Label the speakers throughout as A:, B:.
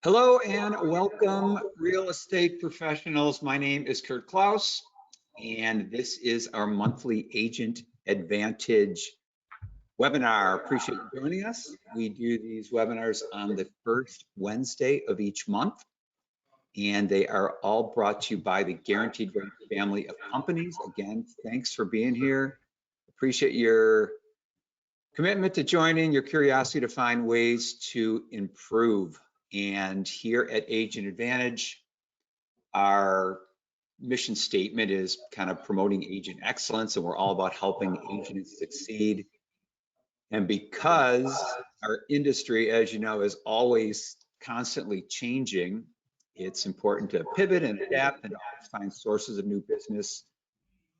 A: Hello and welcome, real estate professionals. My name is Kurt Klaus, and this is our monthly Agent Advantage webinar. Appreciate you joining us. We do these webinars on the first Wednesday of each month, and they are all brought to you by the Guaranteed Rate family of companies. Again, thanks for being here. Appreciate your commitment to joining, your curiosity to find ways to improve. And here at Agent Advantage, our mission statement is kind of promoting agent excellence, and we're all about helping agents succeed. And because our industry, as you know, is always constantly changing, it's important to pivot and adapt and always find sources of new business.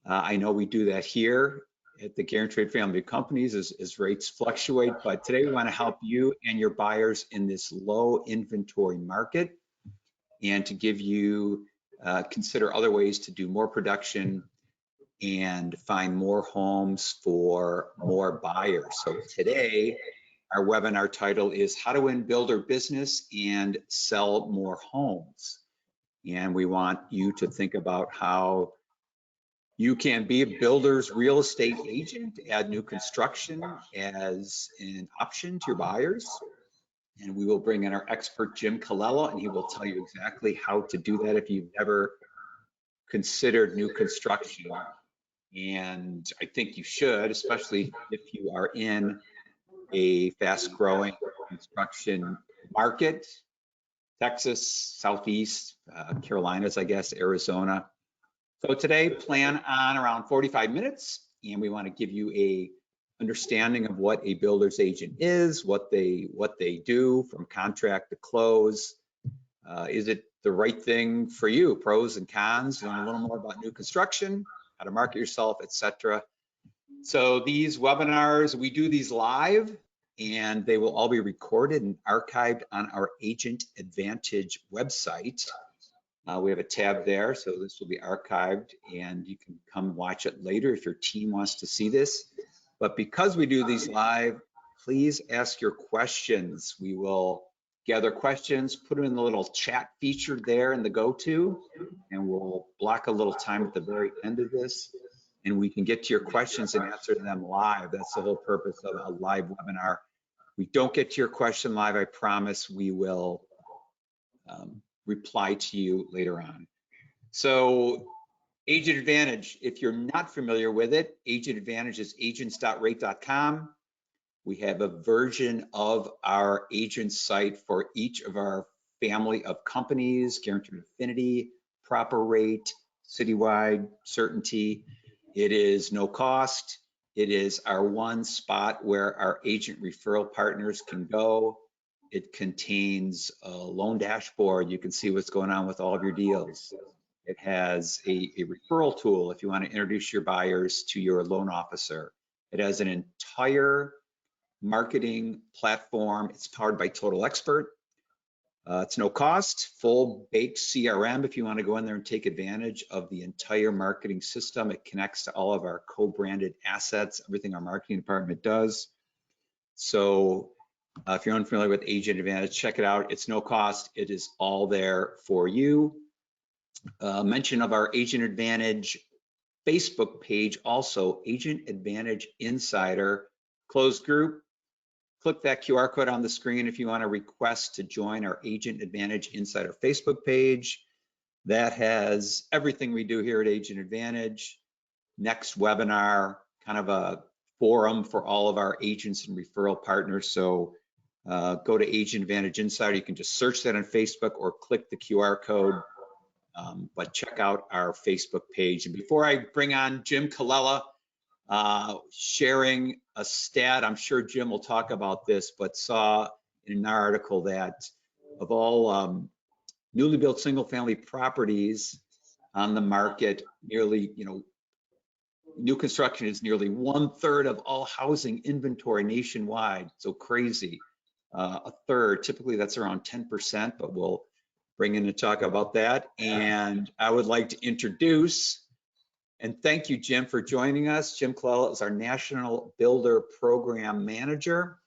A: I know we do that here at the Guaranteed family of companies as rates fluctuate, but today we want to help you and your buyers in this low inventory market and to give you consider other ways to do more production and find more homes for more buyers. So today, our webinar title is How to Win Builder Business and Sell More Homes. And we want you to think about how you can be a builder's real estate agent, add new construction as an option to your buyers. And we will bring in our expert, Jim Colella, and he will tell you exactly how to do that if you've never considered new construction. And I think you should, especially if you are in a fast-growing construction market, Texas, Southeast, Carolinas, I guess, Arizona. So today, plan on around 45 minutes, and we want to give you a understanding of what a builder's agent is, what they do from contract to close. Is it the right thing for you? Pros and cons, learn a little more about new construction, how to market yourself, etc. So these webinars, we do these live, and they will all be recorded and archived on our Agent Advantage website. We have a tab there, so this will be archived, and you can come watch it later if your team wants to see this. But because we do these live, please ask your questions. We will gather questions, put them in the little chat feature there in the go-to, and we'll block a little time at the very end of this, and we can get to your questions and answer them live. That's the whole purpose of a live webinar. We don't get to your question live, I promise we will reply to you later on. So Agent Advantage, if you're not familiar with it, Agent Advantage is agents.rate.com. We have a version of our agent site for each of our family of companies, Guaranteed Affinity, Proper Rate, Citywide, Certainty. It is no cost. It is our one spot where our agent referral partners can go. It contains a loan dashboard. You can see what's going on with all of your deals. It has a referral tool if you want to introduce your buyers to your loan officer. It has an entire marketing platform. It's powered by Total Expert. It's no cost, full baked CRM if you want to go in there and take advantage of the entire marketing system. It connects to all of our co-branded assets, everything our marketing department does. So if you're unfamiliar with Agent Advantage, check it out. It's no cost. It is all there for you. Mention of our Agent Advantage Facebook page, also Agent Advantage Insider closed group. Click that QR code on the screen if you want to request to join our Agent Advantage Insider Facebook page. That has everything we do here at Agent Advantage. Next webinar, kind of a forum for all of our agents and referral partners. So go to Agent Advantage Insider. You can just search that on Facebook or click the QR code. But check out our Facebook page. And before I bring on Jim Colella, sharing a stat, I'm sure Jim will talk about this, but saw in an article that of all newly built single family properties on the market, nearly, new construction is nearly 1/3 of all housing inventory nationwide. So crazy. A third, typically that's around 10%, but we'll bring in to talk about that. And I would like to introduce and thank you, Jim, for joining us. Jim Colella is our National Builder Program Manager.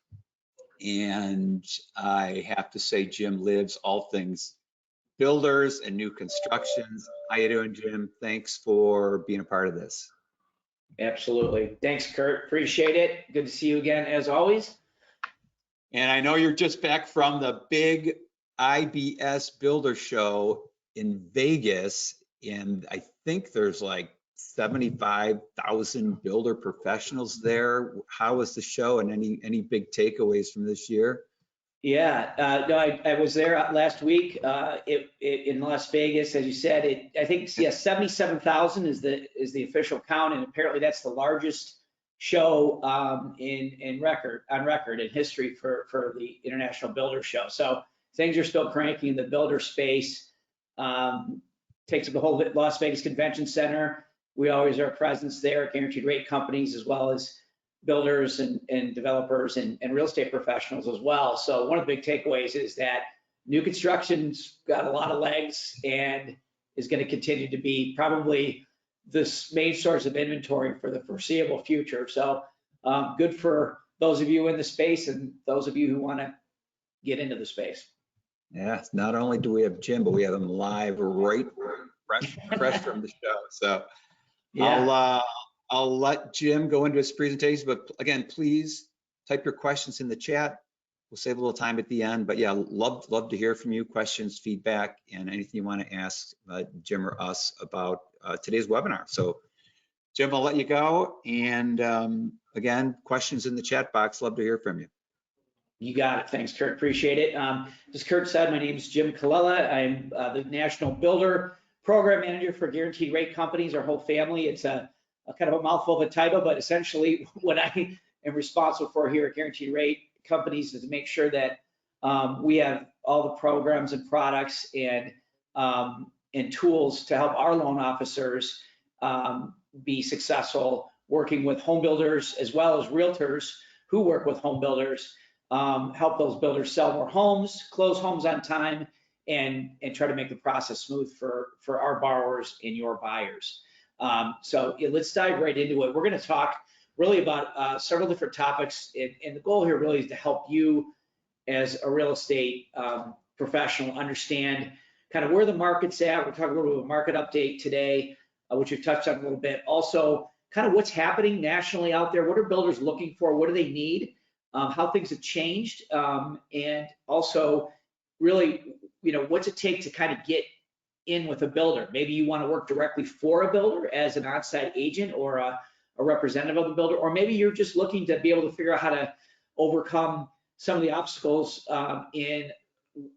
A: And I have to say, Jim lives all things builders and new constructions. How you doing, Jim? Thanks for being a part of this.
B: Absolutely. Thanks, Kurt. Appreciate it. Good to see you again, as always.
A: And I know you're just back from the big IBS Builder Show in Vegas, and I think there's like 75,000 builder professionals there. How was the show, and any big takeaways from this year?
B: Yeah, no, I was there last week in Las Vegas, as you said. I think 77,000 is the official count, and apparently that's the largest show on record in history for the International Builder Show. So things are still cranking in the builder space. Takes up the whole Las Vegas Convention Center. We always are presence there, guaranteed rate companies, as well as builders and developers and real estate professionals as well. So one of the big takeaways is that new construction's got a lot of legs and is going to continue to be probably this main source of inventory for the foreseeable future. So good for those of you in the space and those of you who want to get into the space.
A: Yeah, not only do we have Jim, but we have him live right fresh from the show. So yeah. I'll let Jim go into his presentation, but again, please type your questions in the chat. We'll save a little time at the end, but yeah, love to hear from you, questions, feedback, and anything you want to ask Jim or us about today's webinar. So Jim, I'll let you go. And again, questions in the chat box, love to hear from you.
B: You got it. Thanks, Kurt. Appreciate it. As Kurt said, my name is Jim Colella. I'm the National Builder Program Manager for Guaranteed Rate Companies, our whole family. It's a kind of a mouthful of a title, but essentially what I am responsible for here at Guaranteed Rate Companies is to make sure that we have all the programs and products and tools to help our loan officers be successful working with home builders as well as realtors who work with home builders, help those builders sell more homes, close homes on time, and try to make the process smooth for our borrowers and your buyers. So yeah, let's dive right into it. We're going to talk really about several different topics, and the goal here really is to help you as a real estate professional understand kind of where the market's at. We'll talk a little bit about market update today, which we've touched on a little bit. Also, kind of what's happening nationally out there. What are builders looking for? What do they need? How things have changed, and also really, what's it take to kind of get in with a builder? Maybe you want to work directly for a builder as an on-site agent or a representative of the builder, or maybe you're just looking to be able to figure out how to overcome some of the obstacles in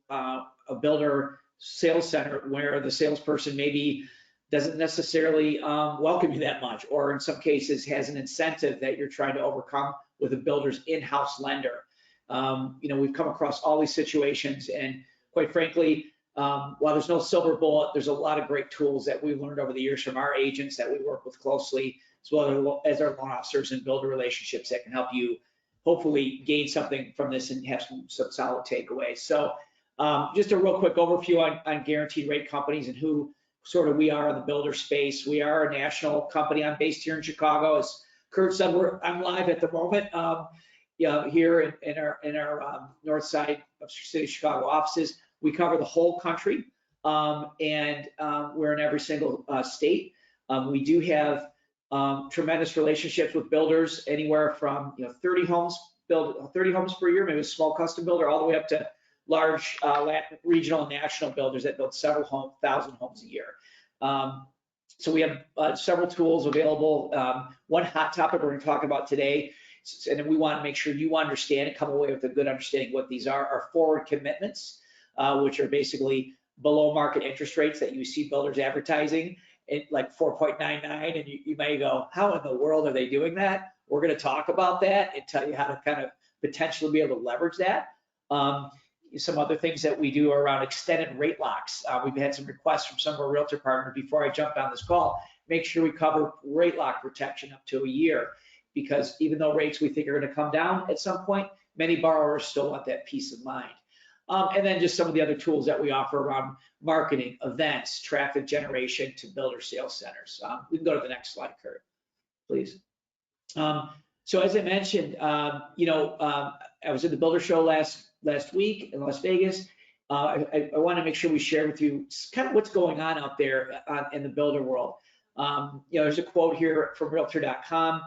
B: a builder sales center where the salesperson maybe doesn't necessarily welcome you that much, or in some cases has an incentive that you're trying to overcome with a builder's in-house lender. We've come across all these situations, and quite frankly, while there's no silver bullet, there's a lot of great tools that we've learned over the years from our agents that we work with closely, as well as our loan officers and builder relationships that can help you hopefully gain something from this and have some solid takeaways. So just a real quick overview on Guaranteed Rate Companies and who sort of we are in the builder space. We are a national company. I'm based here in Chicago. As Kurt said, I'm live at the moment here in our north side of city Chicago offices. We cover the whole country, and we're in every single state. We do have tremendous relationships with builders, anywhere from 30 homes per year, maybe a small custom builder, all the way up to large regional and national builders that build several thousand homes a year. So we have several tools available. One hot topic we're going to talk about today, and we want to make sure you understand and come away with a good understanding of what these are forward commitments, which are basically below market interest rates that you see builders advertising at like 4.99, and you may go, how in the world are they doing that? We're going to talk about that and tell you how to kind of potentially be able to leverage that. Some other things that we do are around extended rate locks. We've had some requests from some of our realtor partners before I jumped on this call. Make sure we cover rate lock protection up to a year, because even though rates we think are going to come down at some point, many borrowers still want that peace of mind. And then just some of the other tools that we offer around marketing, events, traffic generation to builder sales centers. We can go to the next slide, Kurt, please. So as I mentioned, I was at the Builder Show last week in Las Vegas. I want to make sure we share with you kind of what's going on out there in the builder world. There's a quote here from Realtor.com.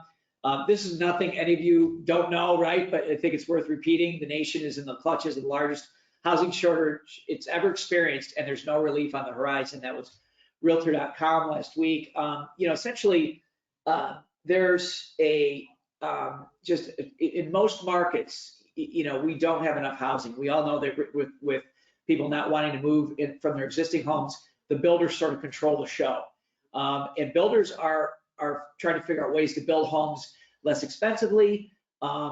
B: This is nothing any of you don't know, right? But I think it's worth repeating. The nation is in the clutches of the largest housing shortage it's ever experienced, and there's no relief on the horizon. That was Realtor.com last week. Essentially, there's a just in most markets, we don't have enough housing. We all know that with people not wanting to move in from their existing homes, the builders sort of control the show. And builders are trying to figure out ways to build homes less expensively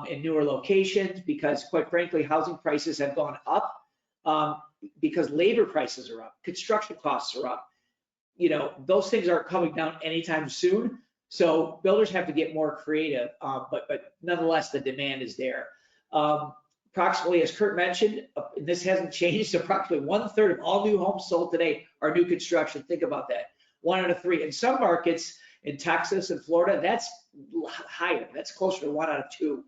B: in newer locations, because quite frankly, housing prices have gone up because labor prices are up, construction costs are up. Those things aren't coming down anytime soon. So builders have to get more creative, but nonetheless, the demand is there. Approximately, as Kurt mentioned, and this hasn't changed, approximately 1/3 of all new homes sold today are new construction. Think about that, 1 out of 3. In some markets, in Texas and Florida, that's higher. That's closer to 1 out of 2.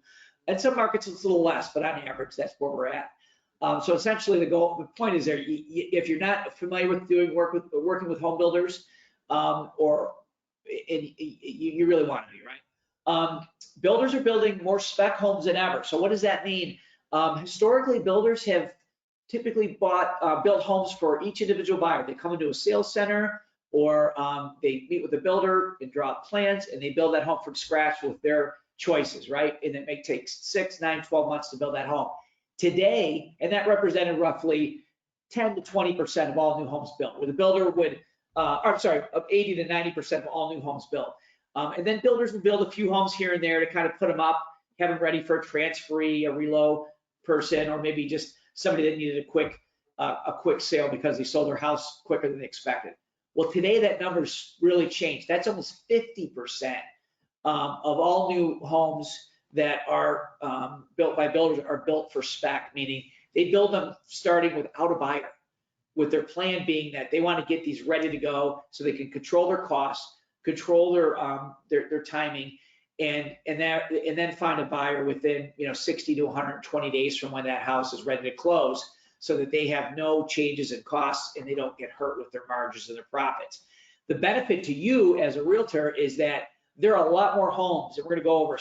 B: In some markets, it's a little less, but on average, that's where we're at. So essentially, the point is there. If you're not familiar with working with home builders, you really want to be, right? Builders are building more spec homes than ever. So what does that mean? Historically, builders have typically built homes for each individual buyer. They come into a sales center, or they meet with the builder and draw up plans, and they build that home from scratch with their choices, right? And it may take 6, 9, 12 months to build that home. Today, and that represented roughly 10 to 20% of all new homes built, where the builder would, of 80 to 90% of all new homes built. And then builders would build a few homes here and there to kind of put them up, have them ready for a transferee, a reload person, or maybe just somebody that needed a quick sale because they sold their house quicker than they expected. Well, today that number's really changed. That's almost 50% of all new homes that are built by builders are built for spec, meaning they build them starting without a buyer, with their plan being that they want to get these ready to go so they can control their costs, control their timing, and then find a buyer within 60 to 120 days from when that house is ready to close, so that they have no changes in costs and they don't get hurt with their margins and their profits. The benefit to you as a realtor is that there are a lot more homes, and we're going to go over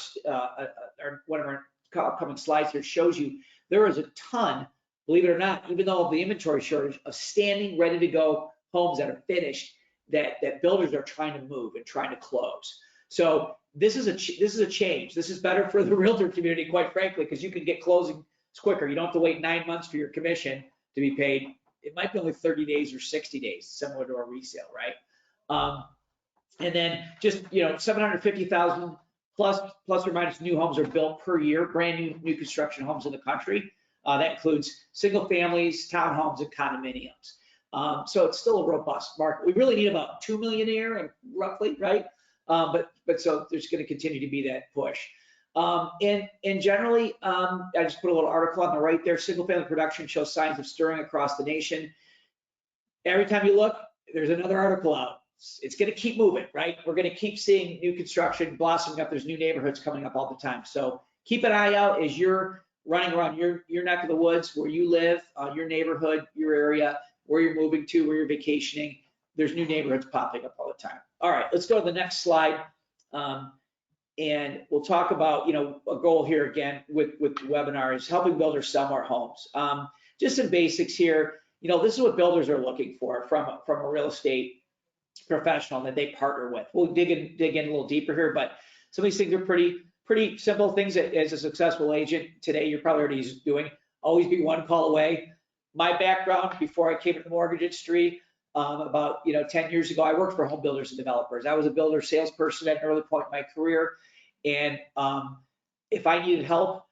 B: one of our upcoming slides here shows you there is a ton, believe it or not, even though of the inventory shortage, of standing ready to go homes that are finished that builders are trying to move and trying to close. So this is a change. This is better for the realtor community, quite frankly, because you can get closing quicker. You don't have to wait 9 months for your commission to be paid. It might be only 30 days or 60 days, similar to a resale, right? And then just 750,000 plus or minus new homes are built per year, brand new construction homes in the country. That includes single families, townhomes, and condominiums. So it's still a robust market. We really need about 2 million a year, roughly, right? But so there's going to continue to be that push. And generally, I just put a little article on the right there. Single family production shows signs of stirring across the nation. Every time you look, there's another article out. It's going to keep moving, right? We're going to keep seeing new construction blossoming up. There's new neighborhoods coming up all the time. So keep an eye out as you're running around your neck of the woods, where you live, your neighborhood, your area, where you're moving to, where you're vacationing. There's new neighborhoods popping up all the time. All right, let's go to the next slide. And we'll talk about, a goal here again with the webinar is helping builders sell more homes. Just some basics here. This is what builders are looking for from a real estate professional that they partner with. We'll dig in a little deeper here, but some of these things are pretty simple things that as a successful agent today, you're probably already doing. Always be one call away. My background before I came to the mortgage industry, about 10 years ago, I worked for home builders and developers. I was a builder salesperson at an early point in my career. And if I needed help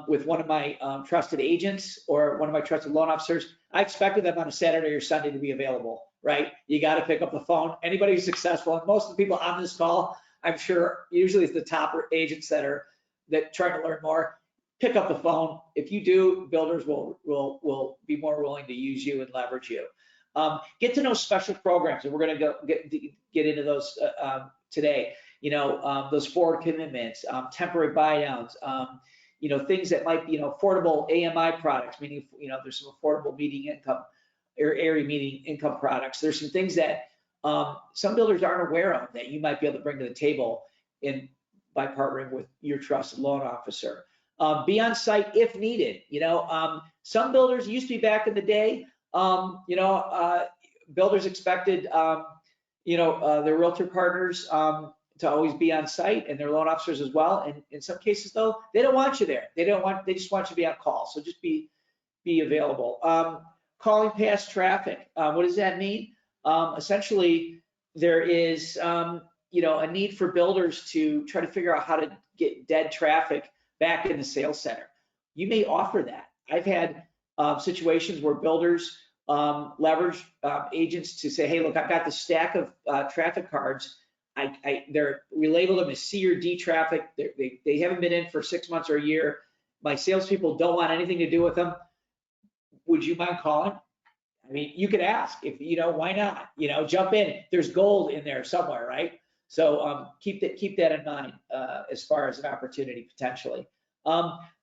B: with one of my trusted agents or one of my trusted loan officers, I expected them on a Saturday or Sunday to be available, right? You got to pick up the phone. Anybody who's successful, and most of the people on this call, I'm sure usually it's the top agents that try to learn more. Pick up the phone. If you do, builders will be more willing to use you and leverage you. Get to know special programs, and we're going to get into those today. those forward commitments, temporary buy downs, things that might be, affordable AMI products, meaning, there's some affordable median income or area median income products. There's some things that some builders aren't aware of that you might be able to bring to the table by partnering with your trusted loan officer. Be on site if needed. Some builders used to be back in the day, builders expected, their realtor partners to always be on site and their loan officers as well. And in some cases though, they don't want you there. They just want you to be on call. So just be available. Calling past traffic. What does that mean? Essentially, there is, a need for builders to try to figure out how to get dead traffic back in the sales center. You may offer that. I've had situations where builders leverage agents to say, hey, look, I've got this stack of traffic cards. We label them as C or D traffic. They haven't been in for 6 months or a year. My salespeople don't want anything to do with them. Would you mind calling? I mean, you could ask if, why not? Jump in. There's gold in there somewhere, right? So keep that in mind as far as an opportunity potentially.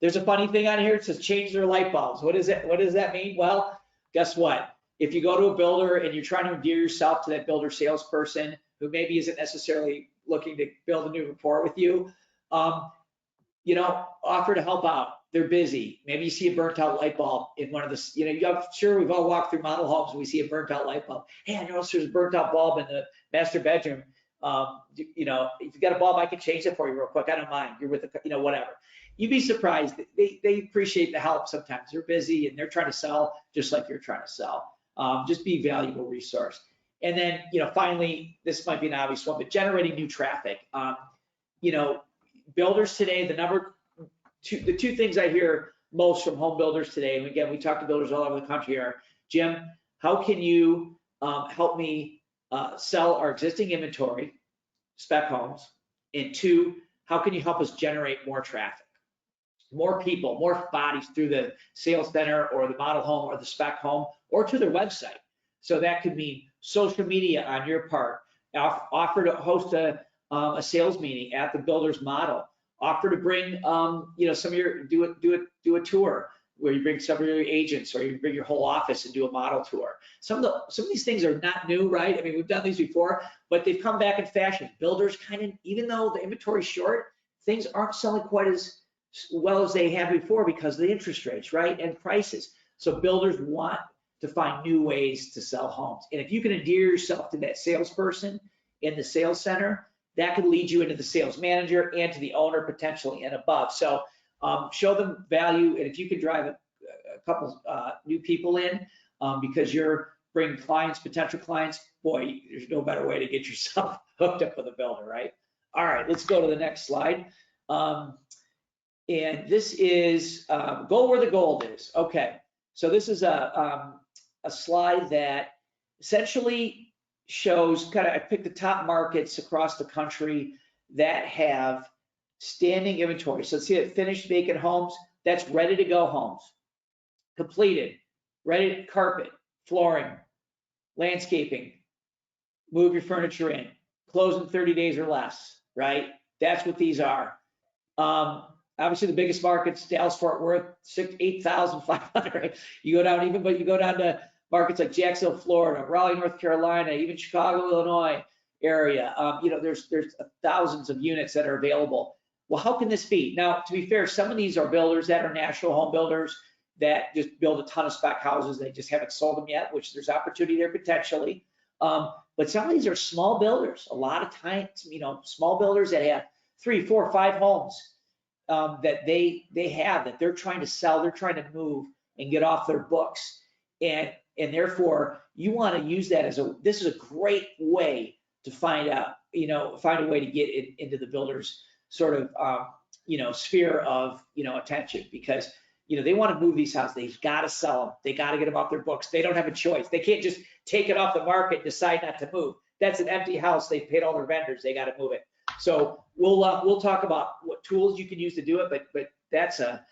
B: There's a funny thing on here. It says change their light bulbs. What does that mean? Well, guess what? If you go to a builder and you're trying to endear yourself to that builder salesperson who maybe isn't necessarily looking to build a new rapport with you, offer to help out. They're busy. Maybe you see a burnt out light bulb in one of the, I'm sure we've all walked through model homes and we see a burnt out light bulb. Hey, I noticed there's a burnt out bulb in the master bedroom. If you got a bulb, I can change it for you real quick. I don't mind. You're with the, whatever. You'd be surprised. They appreciate the help sometimes. They're busy and they're trying to sell just like you're trying to sell. Just be a valuable resource. And then, finally, this might be an obvious one, but generating new traffic. Builders today, the two things I hear most from home builders today, and again, we talk to builders all over the country, are, Jim, how can you help me sell our existing inventory, spec homes? And two, how can you help us generate more traffic? More people, more bodies through the sales center or the model home or the spec home or to their website. So that could mean social media on your part, offer to host a sales meeting at the builder's model, offer to bring, some of your, do a tour where you bring some of your agents or you bring your whole office and do a model tour. Some of these things are not new, right? I mean, we've done these before, but they've come back in fashion. Builders kind of, even though the inventory's short, things aren't selling quite as well as they have before because of the interest rates, right? And prices. So builders want to find new ways to sell homes. And if you can endear yourself to that salesperson in the sales center, that could lead you into the sales manager and to the owner potentially and above. So show them value. And if you can drive a couple new people in because you're bringing clients, potential clients, boy, there's no better way to get yourself hooked up with a builder, right? All right, let's go to the next slide. And this is go where the gold is. Okay, so this is a slide that essentially shows I picked the top markets across the country that have standing inventory. So see it, finished vacant homes, that's ready to go homes, completed, ready to carpet, flooring, landscaping, move your furniture in, close in 30 days or less, right? That's what these are. Obviously the biggest markets, Dallas, Fort Worth, 8,500. You go down to markets like Jacksonville, Florida, Raleigh, North Carolina, even Chicago, Illinois area. There's thousands of units that are available. Well, how can this be? Now, to be fair, some of these are builders that are national home builders that just build a ton of spec houses. They just haven't sold them yet, which there's opportunity there potentially. But some of these are small builders. A lot of times, small builders that have 3, 4, 5 homes that they have that they're trying to sell, they're trying to move and get off their books. And therefore you want to use that this is a great way to find a way to get into the builder's sort of, sphere of, attention, because, they want to move these houses. They've got to sell them. They got to get them off their books. They don't have a choice. They can't just take it off the market and decide not to move. That's an empty house. They've paid all their vendors. They got to move it. So we'll talk about what tools you can use to do it, but that's a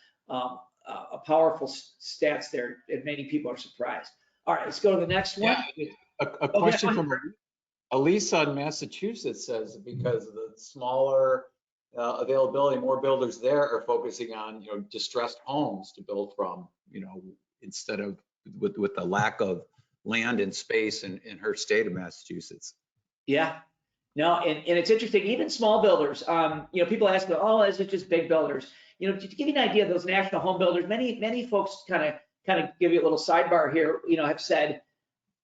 B: powerful stats there, and many people are surprised. All right, let's go to the next one.
C: Yeah, a question from
A: Elisa in Massachusetts says because of the smaller availability, more builders there are focusing on, distressed homes to build from, instead of with the lack of land and space in her state of Massachusetts.
B: Yeah. No, and it's interesting, even small builders, people ask me, oh, is it just big builders? To give you an idea, those national home builders, many folks kind of give you a little sidebar here, have said,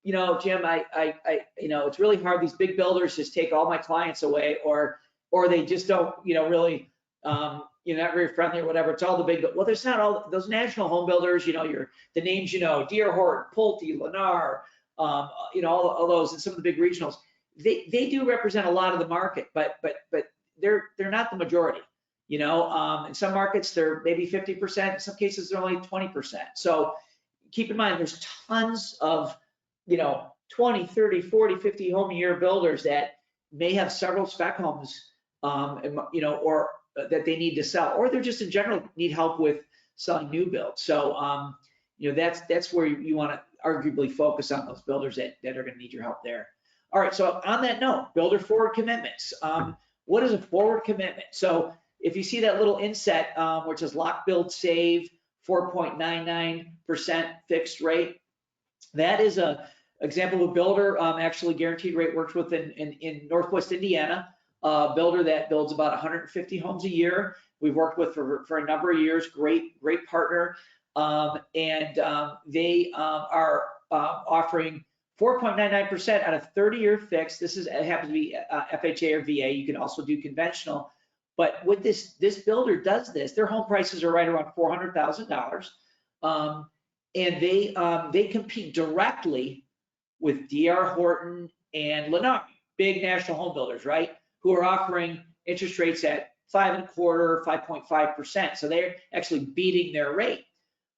B: Jim, it's really hard. These big builders just take all my clients away, or they just don't, really, not very friendly or whatever. It's all the big, well, there's not all those national home builders, the names, D.R. Horton, Pulte, Lennar, all those, and some of the big regionals. They do represent a lot of the market, but they're not the majority. In some markets they're maybe 50%. In some cases they're only 20%. So keep in mind there's tons of 20, 30, 40, 50 home a year builders that may have several spec homes, or that they need to sell, or they're just in general need help with selling new builds. So that's where you want to arguably focus on those builders that are going to need your help there. All right, so on that note, builder forward commitments. What is a forward commitment? So if you see that little inset, which is lock, build, save, 4.99% fixed rate, that is a example of a builder, actually guaranteed rate works with in Northwest Indiana, a builder that builds about 150 homes a year. We've worked with for a number of years, great partner. They are offering 4.99% on a 30-year fix. It happens to be FHA or VA. You can also do conventional. But with this builder does this, their home prices are right around $400,000. And they compete directly with D.R. Horton and Lennar, big national home builders, right? Who are offering interest rates at 5.25%, 5.5%. So they're actually beating their rate.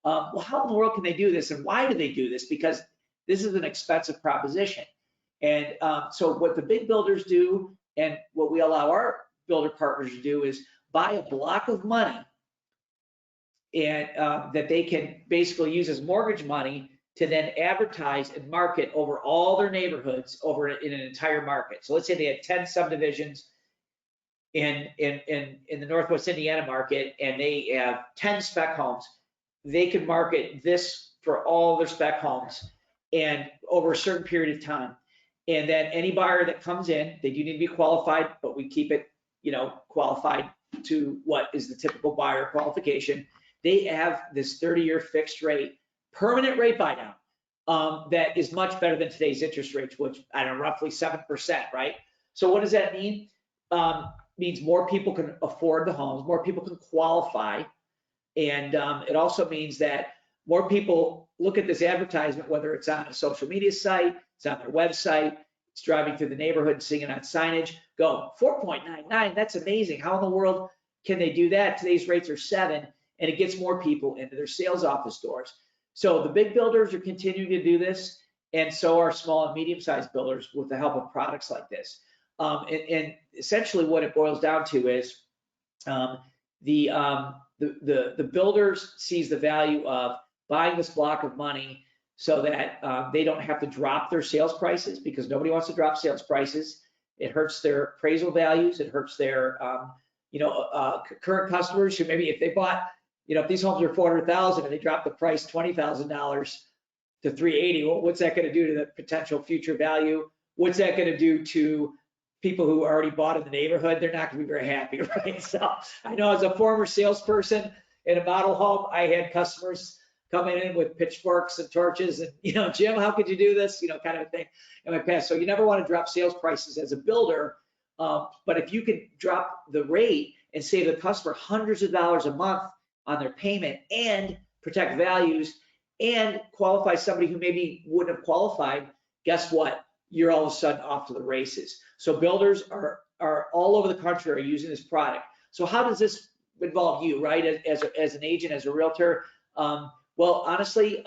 B: Well, how in the world can they do this, and why do they do this? Because this is an expensive proposition. And so what the big builders do, and what we allow our builder partners to do, is buy a block of money and that they can basically use as mortgage money to then advertise and market over all their neighborhoods over in an entire market. So let's say they had 10 subdivisions in the Northwest Indiana market, and they have 10 spec homes. They can market this for all their spec homes and over a certain period of time. And then any buyer that comes in, they do need to be qualified, but we keep it, qualified to what is the typical buyer qualification. They have this 30-year fixed rate, permanent rate buy down that is much better than today's interest rates, which I don't know, roughly 7%, right? So what does that mean? Means more people can afford the homes, more people can qualify. And it also means that more people look at this advertisement, whether it's on a social media site, it's on their website, it's driving through the neighborhood and seeing it on signage, go 4.99, that's amazing. How in the world can they do that? Today's rates are 7, and it gets more people into their sales office doors. So the big builders are continuing to do this, and so are small and medium-sized builders with the help of products like this. And essentially what it boils down to is the builders sees the value of buying this block of money so that they don't have to drop their sales prices, because nobody wants to drop sales prices. It hurts their appraisal values. It hurts their current customers who maybe if they bought, if these homes are $400,000 and they drop the price $20,000 to $380,000, well, what's that going to do to the potential future value? What's that going to do to people who already bought in the neighborhood? They're not going to be very happy, right? So I know as a former salesperson in a model home, I had customers coming in with pitchforks and torches and, Jim, how could you do this? Kind of a thing in my past. So you never want to drop sales prices as a builder. But if you could drop the rate and save the customer hundreds of dollars a month on their payment and protect values and qualify somebody who maybe wouldn't have qualified, guess what? You're all of a sudden off to the races. So builders are all over the country are using this product. So how does this involve you, right? As an agent, as a realtor? Well, honestly,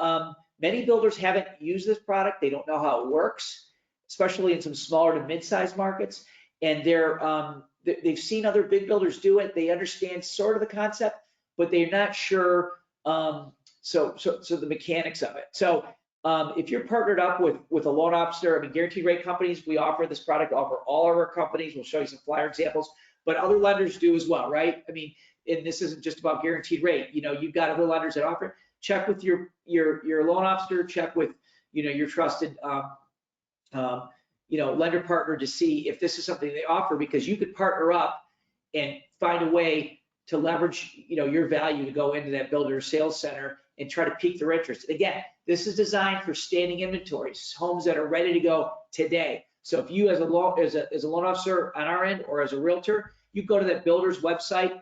B: many builders haven't used this product. They don't know how it works, especially in some smaller to mid-sized markets. And they've seen other big builders do it. They understand sort of the concept, but they're not sure so the mechanics of it. So If you're partnered up with a loan officer, I mean, guaranteed rate companies, we offer this product, offer all of our companies. We'll show you some flyer examples, but other lenders do as well, right? I mean, and this isn't just about guaranteed rate. You know, you've got other lenders that offer. Check with your loan officer. Check with your trusted lender partner to see if this is something they offer, because you could partner up and find a way to leverage your value to go into that builder sales center and try to pique their interest. Again, this is designed for standing inventories, homes that are ready to go today. So if you as a loan officer on our end or as a realtor, you go to that builder's website,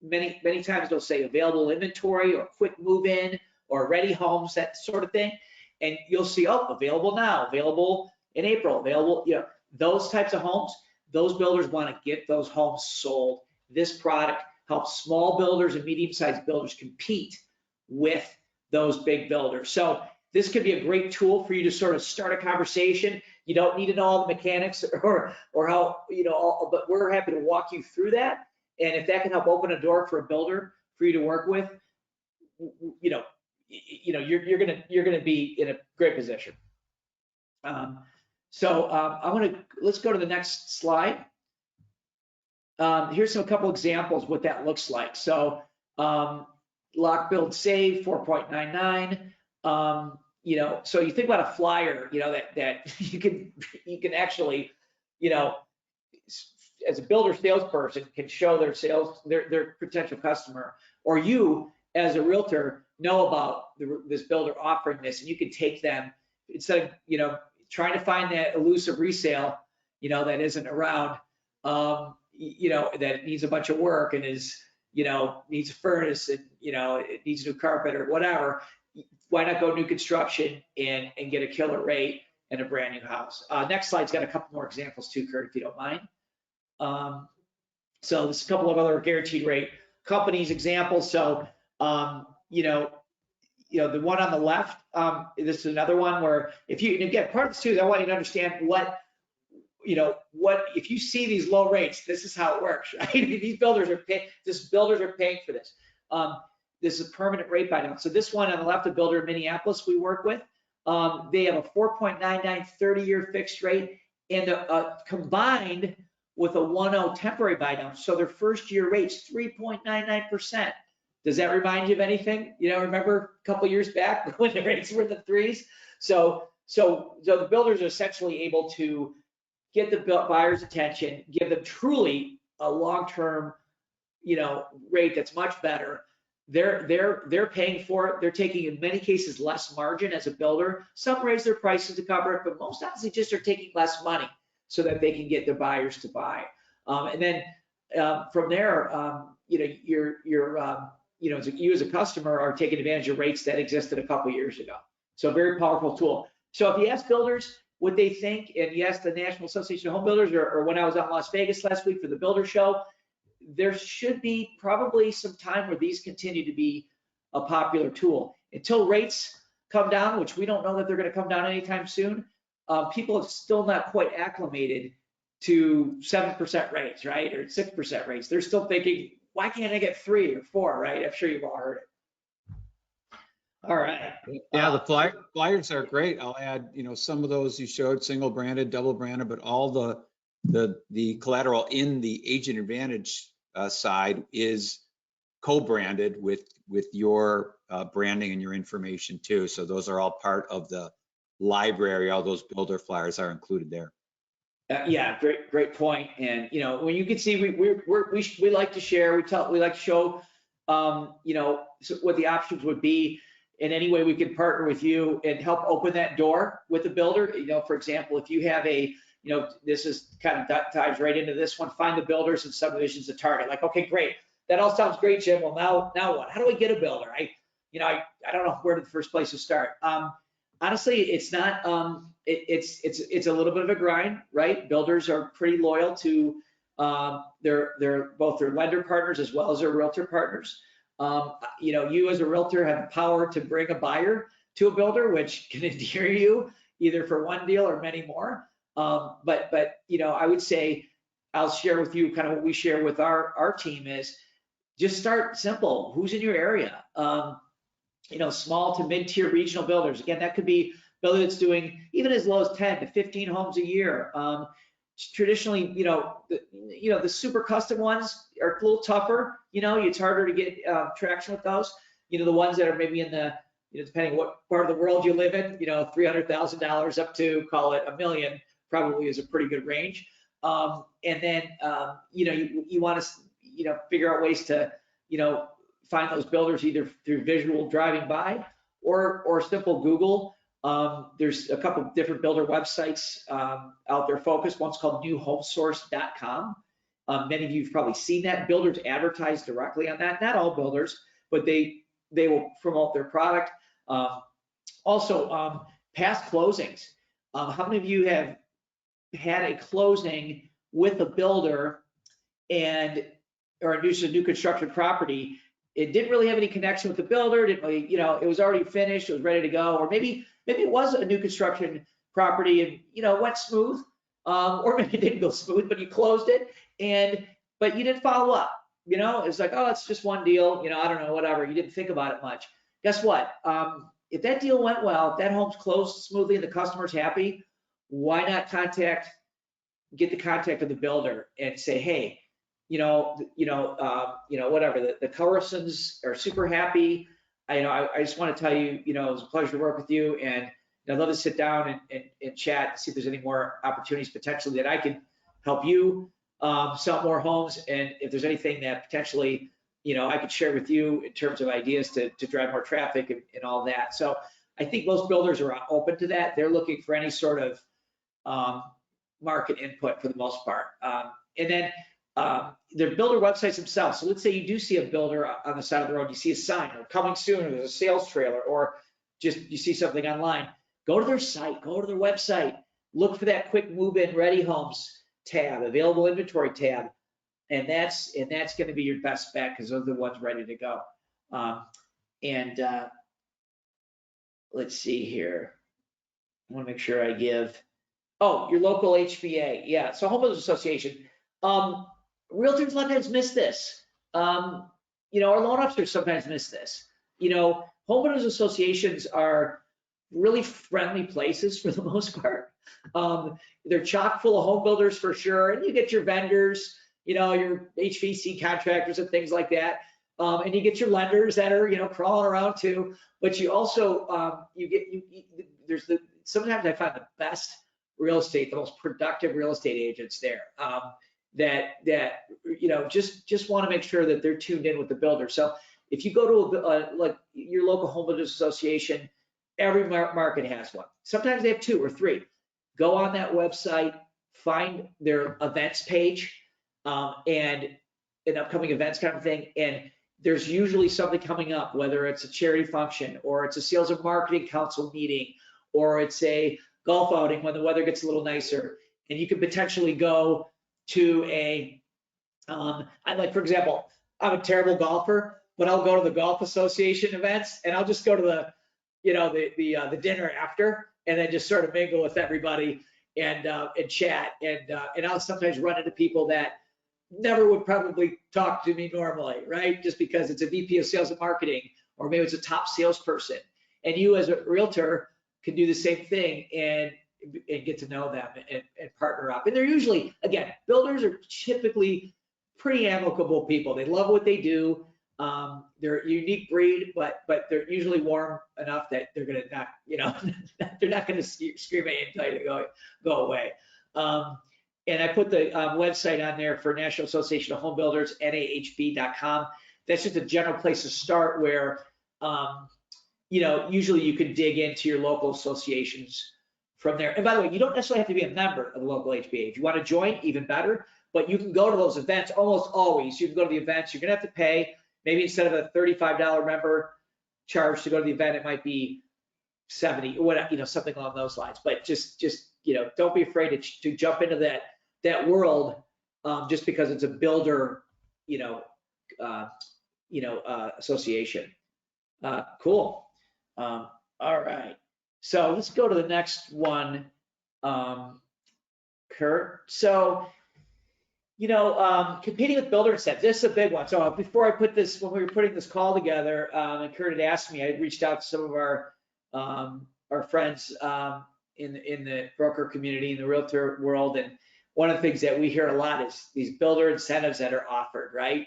B: many times they'll say available inventory or quick move in or ready homes, that sort of thing. And you'll see, oh, available now, available in April, available, those types of homes. Those builders want to get those homes sold. This product helps small builders and medium-sized builders compete with those big builders. So this could be a great tool for you to sort of start a conversation. You don't need to know all the mechanics or how, but we're happy to walk you through that. And if that can help open a door for a builder for you to work with, you're gonna be in a great position. Let's go to the next slide. Here's a couple examples what that looks like. So lock, build, save 4.99. So you think about a flyer, that you can actually, as a builder salesperson can show their their potential customer, or you as a realtor know about this builder offering this, and you can take them instead of trying to find that elusive resale that isn't around, that needs a bunch of work and is needs a furnace and it needs new carpet or whatever. Why not go new construction and get a killer rate and a brand new house? Next slide's got a couple more examples too, Kurt, if you don't mind. So there's a couple of other guaranteed rate companies examples. So the one on the left, this is another one where if you, and again, part of this too is I want you to understand what if you see these low rates, this is how it works, right? These builders are paying, builders are paying for this. This is a permanent rate buy down. So this one on the left, a builder in Minneapolis we work with, they have a 4.99 30-year fixed rate and combined with a 1.0 temporary buy down. So their first year rate's 3.99%. Does that remind you of anything? Remember a couple years back when the rates were in the threes? So the builders are essentially able to get the buyer's attention, give them truly a long-term, rate that's much better. They're paying for it. They're taking in many cases less margin as a builder. Some raise their prices to cover it, but most honestly just are taking less money so that they can get their buyers to buy. And then from there, you as a customer are taking advantage of rates that existed a couple years ago. So a very powerful tool. So if you ask builders what they think, and you ask the National Association of Home Builders, or when I was out in Las Vegas last week for the builder show, there should be probably some time where these continue to be a popular tool. Until rates come down, which we don't know that they're going to come down anytime soon, people are still not quite acclimated to 7% rates, right? Or 6% rates. They're still thinking, why can't I get 3 or 4, right? I'm sure you've all heard it. All right.
A: Yeah, the flyers are great. I'll add, some of those you showed, single branded, double branded, but all the collateral in the Agent Advantage side is co-branded with your branding and your information too. So those are all part of the library. All those builder flyers are included there.
B: Yeah, great point. And when you can see, we like to share. We like to show, what the options would be. In any way we can partner with you and help open that door with the builder. For example, if you have this is kind of ties right into this one, find the builders and subdivisions to target. Like, okay, great. That all sounds great, Jim. Well, now what? How do I get a builder? I don't know where the first place to start. Honestly, it's not, it's a little bit of a grind, right? Builders are pretty loyal to both their lender partners as well as their realtor partners. You as a realtor have the power to bring a buyer to a builder, which can endear you either for one deal or many more. But I would say I'll share with you kind of what we share with our team is just start simple. Who's in your area? small to mid-tier regional builders. Again, that could be a builder that's doing even as low as 10 to 15 homes a year. Traditionally, the super custom ones are a little tougher. It's harder to get traction with those. The ones that are maybe in the, depending what part of the world you live in, $300,000 up to, call it $1 million, probably is a pretty good range. And then, you want to, figure out ways to, find those builders either through visual driving by or simple Google. There's a couple of different builder websites out there focused. One's called newhomesource.com. Many of you have probably seen that. Builders advertise directly on that. Not all builders, but they will promote their product. Also, past closings. How many of you have had a closing with a builder or a new construction property? It didn't really have any connection with the builder. Didn't really, it was already finished. It was ready to go. Or maybe it was a new construction property and, went smooth. Or maybe it didn't go smooth, but you closed it but you didn't follow up. It's like, oh, it's just one deal. I don't know, whatever. You didn't think about it much. Guess what? If that deal went well, if that home's closed smoothly and the customer's happy, why not get the contact of the builder and say, hey, whatever, the Carlsons are super happy. I just want to tell you, it was a pleasure to work with you, and I'd love to sit down and chat and see if there's any more opportunities potentially that I can help you sell more homes, and if there's anything that potentially, I could share with you in terms of ideas to drive more traffic and all that. So I think most builders are open to that. They're looking for any sort of market input for the most part. And then their builder websites themselves. So let's say you do see a builder on the side of the road, you see a sign or coming soon, or there's a sales trailer, or just you see something online. Go to their site, go to their website, look for that quick move-in ready homes tab, available inventory tab, and that's going to be your best bet because those are the ones ready to go. Let's see here. I want to make sure I give. Oh, your local HBA, yeah. So homeowners association. Realtors sometimes miss this. Our loan officers sometimes miss this. Homeowners associations are really friendly places for the most part. They're chock full of home builders for sure, and you get your vendors, your HVAC contractors and things like that, and you get your lenders that are crawling around too. But you also sometimes I find the best real estate, the most productive real estate agents there. That just want to make sure that they're tuned in with the builder. So if you go to like your local homeowners association, every market has one. Sometimes they have 2 or 3. Go on that website, find their events page, and an upcoming events kind of thing. And there's usually something coming up, whether it's a charity function or it's a sales and marketing council meeting, or it's a golf outing when the weather gets a little nicer. And you could potentially go to for example, I'm a terrible golfer, but I'll go to the golf association events and I'll just go to the dinner after, and then just sort of mingle with everybody and chat. And I'll sometimes run into people that never would probably talk to me normally, right? Just because it's a VP of sales and marketing, or maybe it's a top salesperson. And you as a realtor can do the same thing and get to know them and partner up. And they're usually, again, builders are typically pretty amicable people. They love what they do. They're a unique breed, but they're usually warm enough that they're gonna not, they're not gonna scream at you and tell you to go away. And I put the website on there for National Association of Home Builders, NAHB.com. That's just a general place to start where, usually you can dig into your local associations from there. And by the way, you don't necessarily have to be a member of the local HBA. If you want to join, even better, but you can go to those events almost always. You can go to the events, you're gonna have to pay. Maybe instead of a $35 member charge to go to the event, it might be 70 or whatever, something along those lines. But just don't be afraid to jump into that world just because it's a builder, association. Cool. All right. So let's go to the next one, Kurt. So, Competing with builder incentives, this is a big one. So before I put this, when we were putting this call together, and Kurt had asked me, I reached out to some of our friends in the broker community, in the realtor world, and one of the things that we hear a lot is these builder incentives that are offered, right?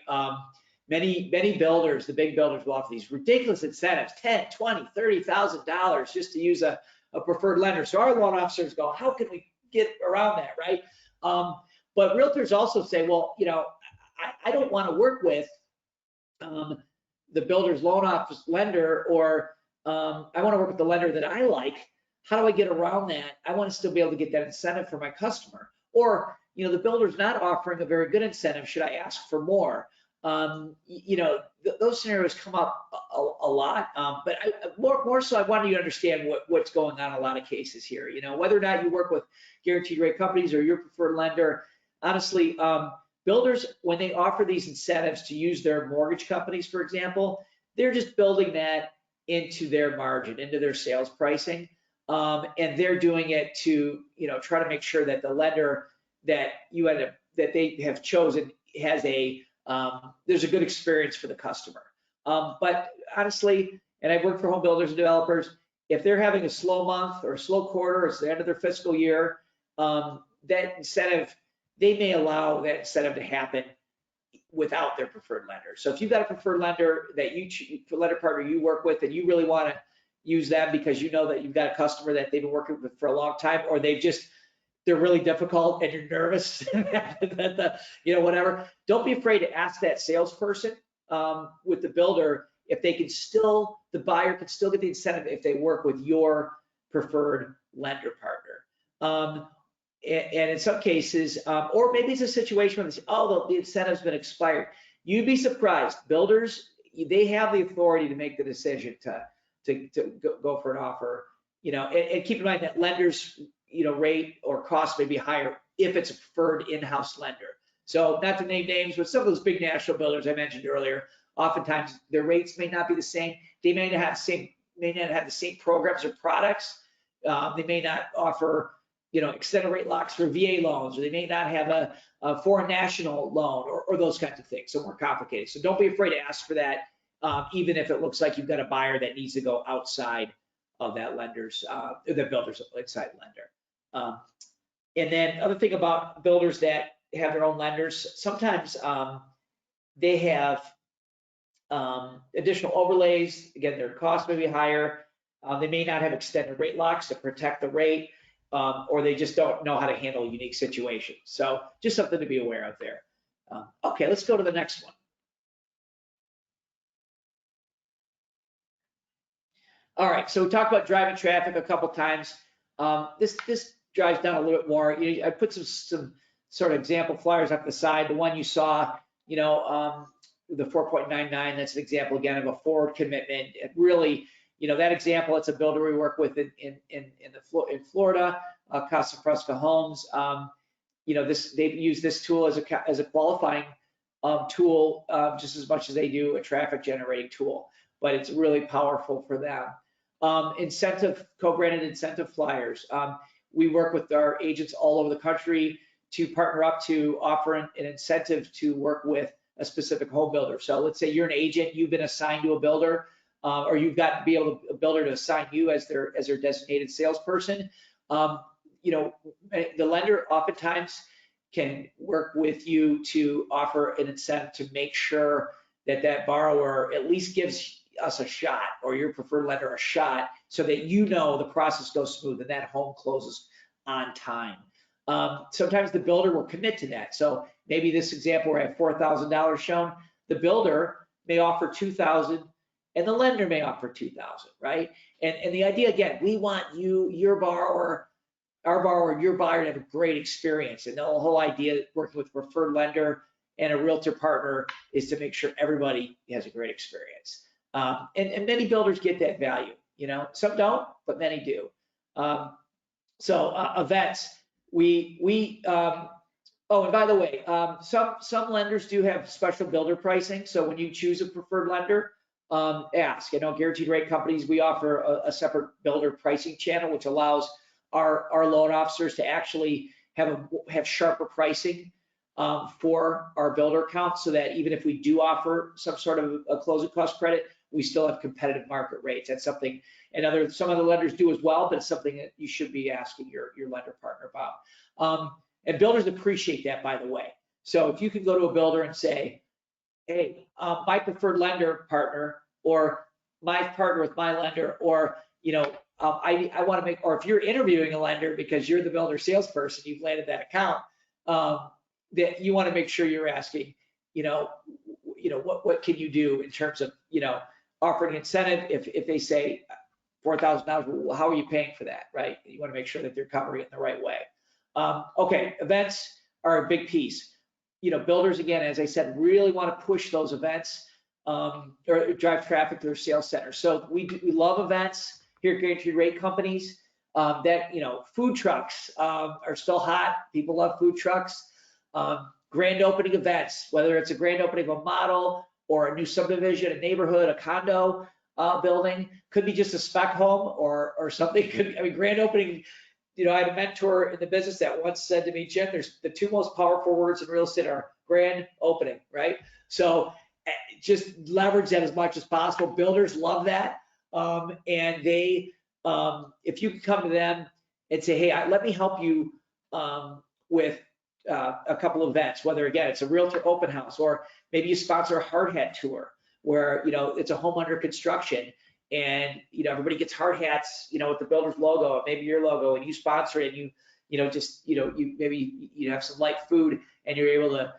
B: Many builders, the big builders, will offer these ridiculous incentives, $10, $20, $30,000 just to use a preferred lender. So our loan officers go, how can we get around that, right? But realtors also say, well, I don't want to work with the builder's loan office lender, or I want to work with the lender that I like. How do I get around that? I want to still be able to get that incentive for my customer. Or, the builder's not offering a very good incentive. Should I ask for more? Those scenarios come up a lot, but more so, I wanted you to understand what's going on in a lot of cases here. Whether or not you work with guaranteed rate companies or your preferred lender, honestly, builders, when they offer these incentives to use their mortgage companies, for example, they're just building that into their margin, into their sales pricing, and they're doing it to try to make sure that the lender that they have chosen has there's a good experience for the customer. But honestly, and I've worked for home builders and developers, if they're having a slow month or a slow quarter, it's the end of their fiscal year, that incentive, they may allow that incentive to happen without their preferred lender. So if you've got a preferred lender that lender partner you work with, and you really want to use them because you know that you've got a customer that they've been working with for a long time, or they're really difficult and you're nervous that whatever, don't be afraid to ask that salesperson with the builder if the buyer can still get the incentive if they work with your preferred lender partner. And in some cases, or maybe it's a situation where they say, oh, the incentive's been expired. You'd be surprised. Builders, they have the authority to make the decision to go for an offer. And keep in mind that lenders, rate or cost may be higher if it's a preferred in-house lender. So not to name names, but some of those big national builders I mentioned earlier, oftentimes their rates may not be the same. They may not have the same programs or products. They may not offer extended rate locks for VA loans, or they may not have a foreign national loan, or those kinds of things. So more complicated. So don't be afraid to ask for that, even if it looks like you've got a buyer that needs to go outside of that the builder's inside lender. And then other thing about builders that have their own lenders, sometimes they have additional overlays. Again, their cost may be higher. They may not have extended rate locks to protect the rate. Or they just don't know how to handle unique situations. So just something to be aware of there. Okay, let's go to the next one. All right, so we talked about driving traffic a couple times. This drives down a little bit more. I put some sort of example flyers up the side. The one you saw, the 4.99, that's an example again of a forward commitment. It really, that example, it's a builder we work with in Florida, Casa Fresca Homes. They've used this tool as a qualifying tool just as much as they do a traffic generating tool, but it's really powerful for them. Co-branded incentive flyers. We work with our agents all over the country to partner up to offer an incentive to work with a specific home builder. So let's say you're an agent, you've been assigned to a builder, or you've got to be able to a builder to assign you as their designated salesperson. The lender oftentimes can work with you to offer an incentive to make sure that borrower at least gives us a shot, or your preferred lender a shot, so that the process goes smooth and that home closes on time. Sometimes the builder will commit to that. So maybe this example where I have $4,000 shown, the builder may offer $2,000 and the lender may offer $2,000, right? And the idea, again, we want your borrower, our borrower, and your buyer to have a great experience. And the whole idea working with a preferred lender and a realtor partner is to make sure everybody has a great experience. And many builders get that value, some don't, but many do. Events, and by the way, some lenders do have special builder pricing. So when you choose a preferred lender, ask. Guaranteed rate companies, we offer a separate builder pricing channel, which allows our loan officers to actually have sharper pricing for our builder account, so that even if we do offer some sort of a closing cost credit, we still have competitive market rates. That's something, and some other lenders do as well, but it's something that you should be asking your lender partner about. And builders appreciate that, by the way. So if you can go to a builder and say, hey, my preferred lender partner, or my partner with my lender, or, I want to make, or if you're interviewing a lender because you're the builder salesperson, you've landed that account, that you want to make sure you're asking, what can you do in terms of, offering incentive. If they say $4,000, well, how are you paying for that, right? You want to make sure that they're covering it in the right way. Okay, events are a big piece. Builders, again, as I said, really want to push those events or drive traffic to their sales center. So we love events here at Guaranteed Rate Companies. Food trucks are still hot. People love food trucks. Grand opening events, whether it's a grand opening of a model or a new subdivision, a neighborhood, a condo building, could be just a spec home or something. Grand opening. I had a mentor in the business that once said to me, Jim, there's the two most powerful words in real estate are grand opening, right? So just leverage that as much as possible. Builders love that. And they, if you can come to them and say, hey, let me help you with a couple of events, whether, again, it's a realtor open house, or maybe you sponsor a hard hat tour where, it's a home under construction, and everybody gets hard hats, with the builder's logo, maybe your logo, and you sponsor it, and you maybe have some light food, and you're able to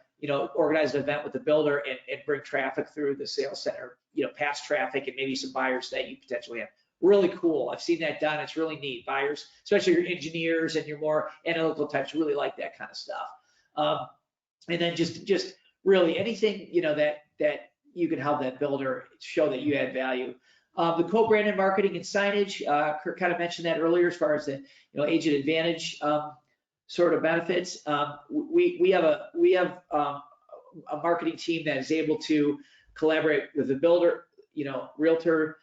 B: organize an event with the builder and bring traffic through the sales center, past traffic, and maybe some buyers that you potentially have. Really cool. I've seen that done. It's really neat. Buyers, especially your engineers and your more analytical types, really like that kind of stuff. And then just really anything that you can help that builder show that you add value. The co-branded marketing and signage, Kurt kind of mentioned that earlier as far as the agent advantage sort of benefits. We have a marketing team that is able to collaborate with the builder, realtor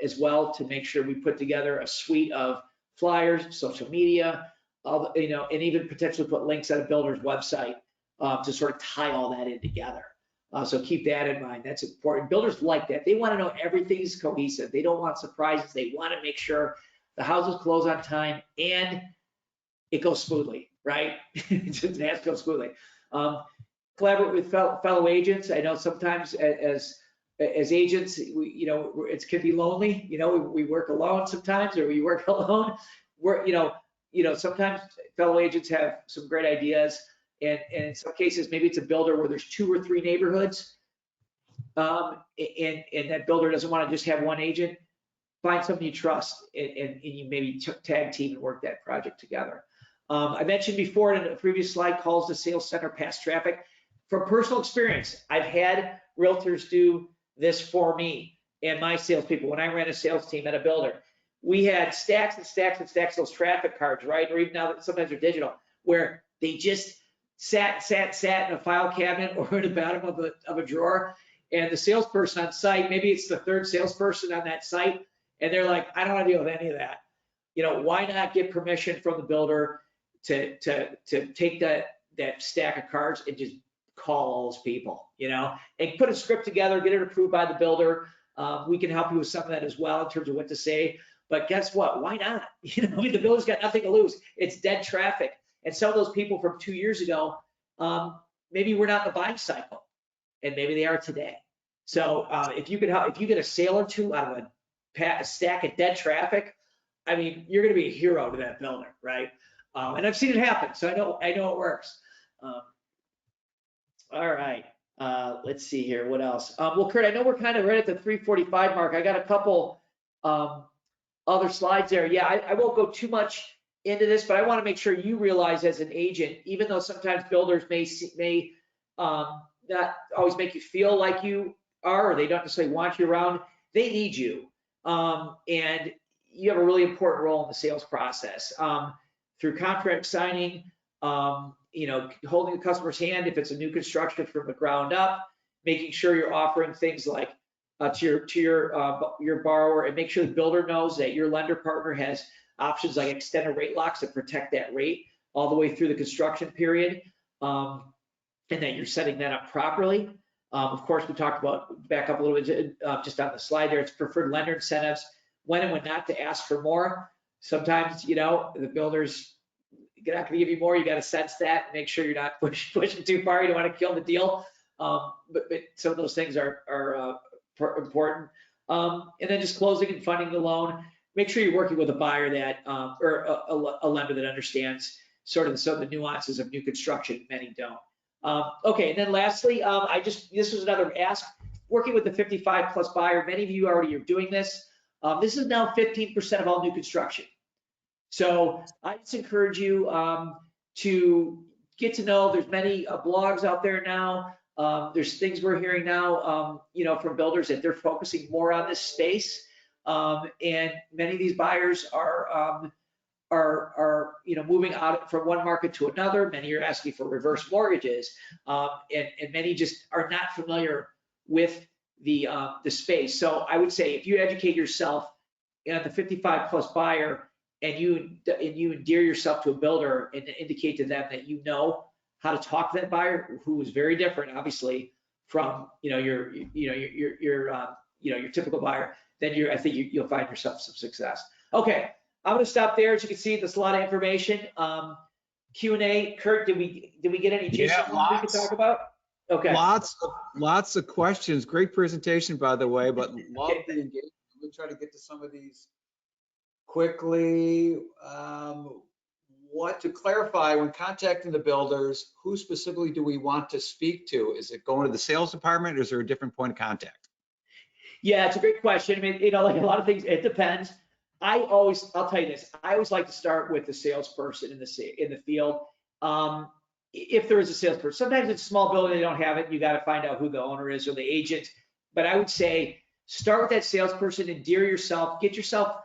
B: as well, to make sure we put together a suite of flyers, social media, and even potentially put links on a builder's website to sort of tie all that in together. So keep that in mind. That's important. Builders like that. They want to know everything's cohesive. They don't want surprises. They want to make sure the houses close on time and it goes smoothly, right? It has to go smoothly. Collaborate with fellow agents. I know sometimes as agents, it can be lonely. We work alone sometimes, or we work alone. Sometimes fellow agents have some great ideas. And in some cases, maybe it's a builder where there's 2 or 3 neighborhoods, and that builder doesn't want to just have one agent. Find somebody you trust, and you maybe tag team and work that project together. I mentioned before in a previous slide, calls to sales center past traffic. From personal experience, I've had realtors do this for me and my salespeople. When I ran a sales team at a builder, we had stacks and stacks and stacks of those traffic cards, right? Or even now that sometimes they're digital, where they just sat in a file cabinet or in the bottom of a drawer, and the salesperson on site, maybe it's the 3rd salesperson on that site, and they're like, I don't want to deal with any of that. Why not get permission from the builder to take that stack of cards and just call all those people, and put a script together, get it approved by the builder. We can help you with some of that as well in terms of what to say. But guess what? Why not? The builder's got nothing to lose. It's dead traffic. And some of those people from 2 years ago, maybe we're not in the buying cycle, and maybe they are today. So if you get a sale or two out of a stack of dead traffic, you're going to be a hero to that builder, right? And I've seen it happen, so I know it works. All right, let's see here. What else? Well, Kurt, I know we're kind of right at the 3:45 mark. I got a couple other slides there. Yeah, I won't go too much into this, but I want to make sure you realize as an agent, even though sometimes builders may not always make you feel like you are, or they don't necessarily want you around, they need you. And you have a really important role in the sales process. Through contract signing, holding the customer's hand if it's a new construction from the ground up, making sure you're offering things like to your borrower, and make sure the builder knows that your lender partner has options like extended rate locks that protect that rate all the way through the construction period. and that you're setting that up properly. Of course, we talked about, back up a little bit, just on the slide there, it's preferred lender incentives, when and when not to ask for more. Sometimes, the builders, they're not going to give you more. You got to sense that, make sure you're not pushing too far. You don't want to kill the deal. But some of those things are important. And then just closing and funding the loan. Make sure you're working with a buyer that, or a lender that understands sort of some of the nuances of new construction. Many don't. Okay, and then lastly, this was another ask, working with the 55 plus buyer. Many of you already are doing this. This is now 15% of all new construction. So I just encourage you to get to know, there's many blogs out there now. There's things we're hearing now, from builders that they're focusing more on this space. And many of these buyers are moving out from one market to another. Many are asking for reverse mortgages, and many just are not familiar with the space. So I would say if you educate yourself on the 55 plus buyer, and you endear yourself to a builder and indicate to them that you know how to talk to that buyer, who is very different, obviously, from your typical buyer, then I think you'll find yourself some success. Okay, I'm going to stop there. As you can see, there's a lot of information. Q&A. Kurt, did we get any we could talk about? Okay.
A: Lots of questions. Great presentation, by the way, but love the engagement. We'll try to get to some of these quickly. What to clarify when contacting the builders, who specifically do we want to speak to? Is it going to the sales department, or is there a different point of contact?
B: Yeah, it's a great question. I mean, like a lot of things, it depends. I'll tell you this, I always like to start with the salesperson in the field. If there is a salesperson, sometimes it's a small building, they don't have it. You got to find out who the owner is or the agent. But I would say start with that salesperson, endear yourself, get yourself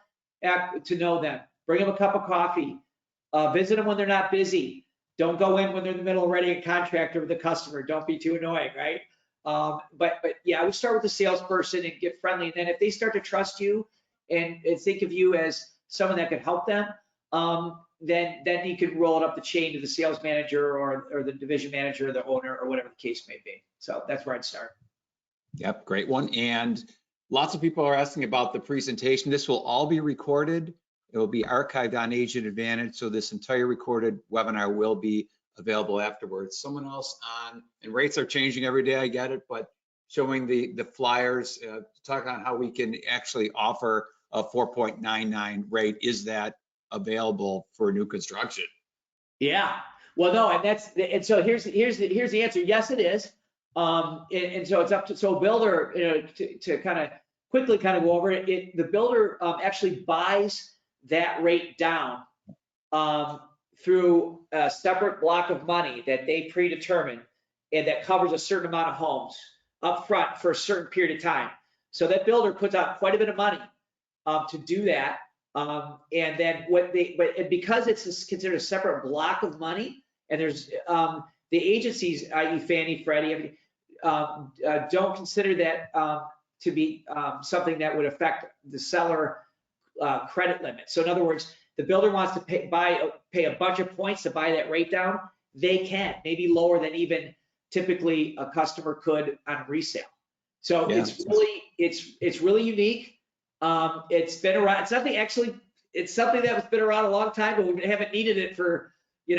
B: to know them, bring them a cup of coffee, visit them when they're not busy. Don't go in when they're in the middle of writing a contract with the customer. Don't be too annoying, right? But yeah, I would start with the salesperson and get friendly. And then if they start to trust you and think of you as someone that could help them, then you could roll it up the chain to the sales manager or the division manager or the owner or whatever the case may be. So that's where I'd start.
A: Yep, great one. And lots of people are asking about the presentation. This will all be recorded. It will be archived on Agent Advantage. So this entire recorded webinar will be available afterwards. Someone else on, and rates are changing every day, I get it, but showing the flyers, talk on how we can actually offer a 4.99 rate. Is that available for new construction?
B: Yeah, well, no, and so here's the answer. Yes, it is. And so it's up to a builder, to kind of quickly go over it. The builder actually buys that rate down through a separate block of money that they predetermine, and that covers a certain amount of homes up front for a certain period of time. So that builder puts out quite a bit of money to do that. And then because it's considered a separate block of money, and there's the agencies, i.e. Fannie, Freddie, don't consider that to be something that would affect the seller credit limit. So in other words, the builder wants to pay a bunch of points to buy that rate down. They can, maybe lower than even typically a customer could on resale. So yeah, it's really unique. It's been around. It's something that has been around a long time, but we haven't needed it for 10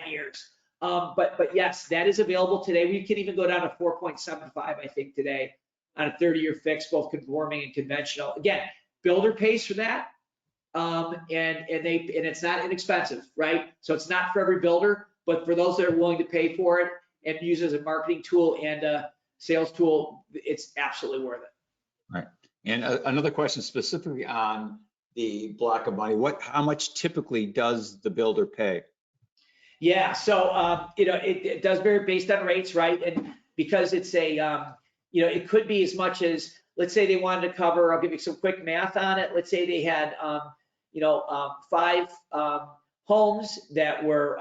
B: years. But yes, that is available today. We can even go down to 4.75, I think, today on a 30-year fix, both conforming and conventional. Again, builder pays for that, and it's not inexpensive, right? So it's not for every builder, but for those that are willing to pay for it and use it as a marketing tool and a sales tool, it's absolutely worth it.
A: Right. And another question specifically on the block of money, how much typically does the builder pay?
B: Yeah, so it does vary based on rates, right? And because it's it could be as much as, let's say they wanted to cover, I'll give you some quick math on it. Let's say they had 5 homes that were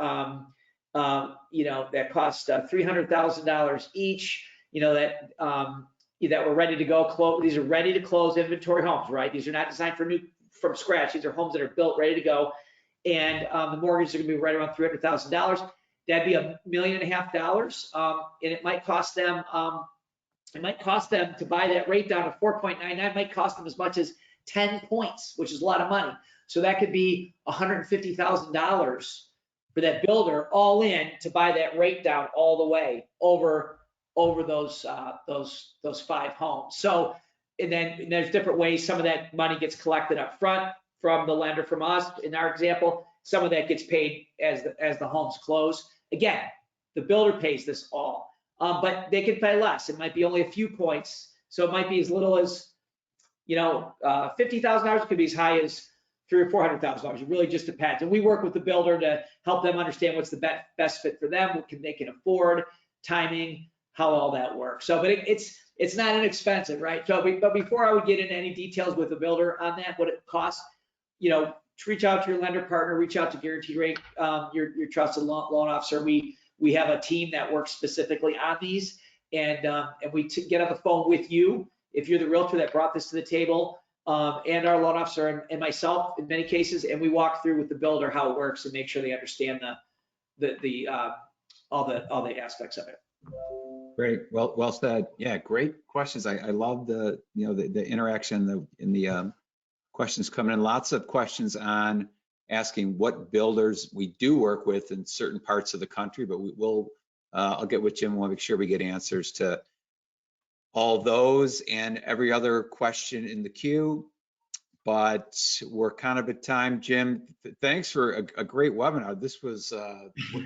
B: that cost $300,000 each, that were ready to go. These are ready to close inventory homes, right? These are not designed from scratch. These are homes that are built, ready to go. And the mortgages are going to be right around $300,000. that'd be $1.5 million. And it might cost them to buy that rate down to 4.99, might cost them as much as 10 points, which is a lot of money. So that could be $150,000 for that builder all in to buy that rate down all the way over those 5 homes. So, and then there's different ways. Some of that money gets collected up front from the lender, from us. In our example, some of that gets paid as the homes close. Again, the builder pays this all, but they can pay less. It might be only a few points. So it might be as little as, $50,000. It could be as high as $300,000 or $400,000. It really just depends. And we work with the builder to help them understand what's the best fit for them, what they can afford, timing, how all that works. So, but it's not inexpensive, right? So, but before I would get into any details with the builder on that, what it costs, to reach out to your lender partner, reach out to Guaranteed Rate, your trusted loan officer. We have a team that works specifically on these, and we get on the phone with you if you're the realtor that brought this to the table, and our loan officer and myself in many cases, and we walk through with the builder how it works and make sure they understand all the aspects of it.
A: Great. Well said. Yeah, great questions. I love the interaction in the questions coming in. Lots of questions on asking what builders we do work with in certain parts of the country, but I'll get with Jim and we'll make sure we get answers to all those and every other question in the queue. But we're kind of at time. Jim, thanks for a great webinar. This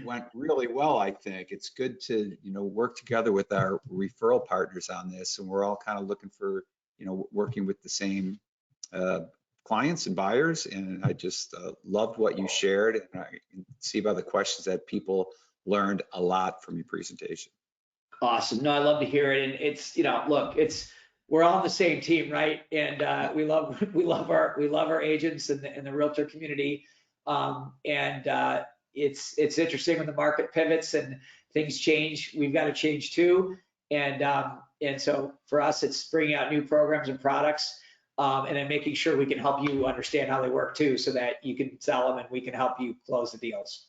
A: went really well, I think. It's good to work together with our referral partners on this, and we're all kind of looking for working with the same clients and buyers. And I just loved what you shared, and I can see by the questions that people learned a lot from your presentation.
B: Awesome. No, I love to hear it. And it's, look, we're all on the same team, right? And we love our agents and the realtor community. It's interesting when the market pivots and things change, we've got to change too. And so for us, it's bringing out new programs and products, and then making sure we can help you understand how they work too, so that you can sell them and we can help you close the deals.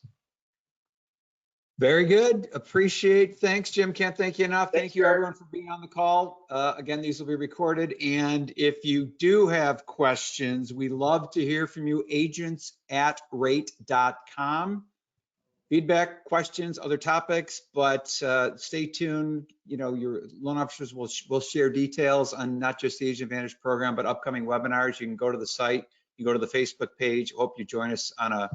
A: Very good. Appreciate. Thanks, Jim. Can't thank you enough. Thank you, everyone, for being on the call. Again, these will be recorded. And if you do have questions, we love to hear from you, agents@rate.com. Feedback, questions, other topics, but stay tuned. Your loan officers will share details on not just the Agent Advantage program, but upcoming webinars. You can go to the site, you go to the Facebook page. Hope you join us on a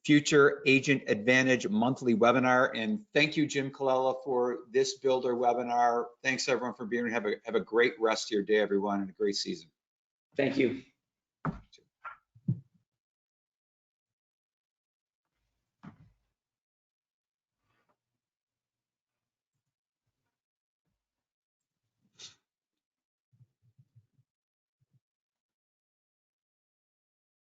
A: future Agent Advantage monthly webinar. And thank you, Jim Colella, for this builder webinar. Thanks everyone for being here. Have a great rest of your day, everyone, and a great season.
B: Thank you.